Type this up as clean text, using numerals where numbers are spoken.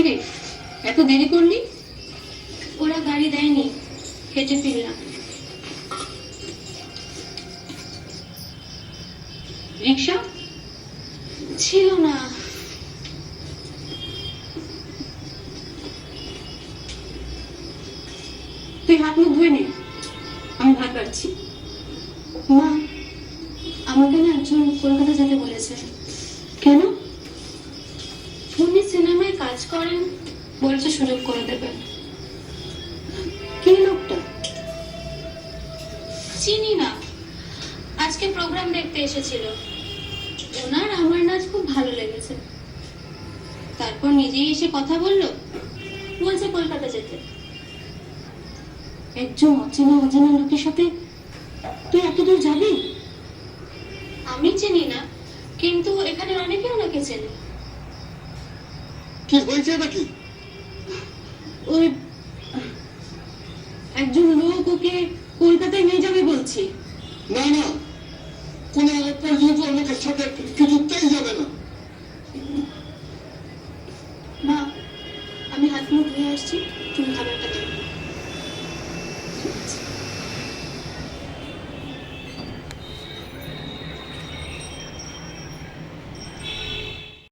কিরে, এত দেরি করলি? ওরা গাড়ি দেয়নি, হেঁটে ফিরলাম। রিক্সা ছিল না। তুই হাত মুখ ধুয়ে নে, আমি ভাত বাড়ছি। মা, আমাকে না একজন কলকাতা যেতে বলেছে। কেন? উনি সিনেমায় কাজ করেন, বলছে সুযোগ করে দেবেন। কে লোকটা? চিনি না, আজকে প্রোগ্রাম দেখতে এসেছিল। ওনার আমার নাচ খুব ভালো লেগেছে। তারপর নিজেই এসে কথা বললো, বলছে কলকাতা যেতে। একজন অচেনা অজানা লোকের সাথে তুই এত দূর যাবি? আমি চিনি না, কিন্তু এখানে অনেকে ওনাকে চেনে। কি হয়েছে নাকি? ওই একজন লোক ওকে কলকাতায় নিয়ে যাবে বলছি। না না, কোন অপরিচিত লোকের সাথে কিছুতেই যাবে না। মা, আমি হাত মুখ ধুয়ে আসছি।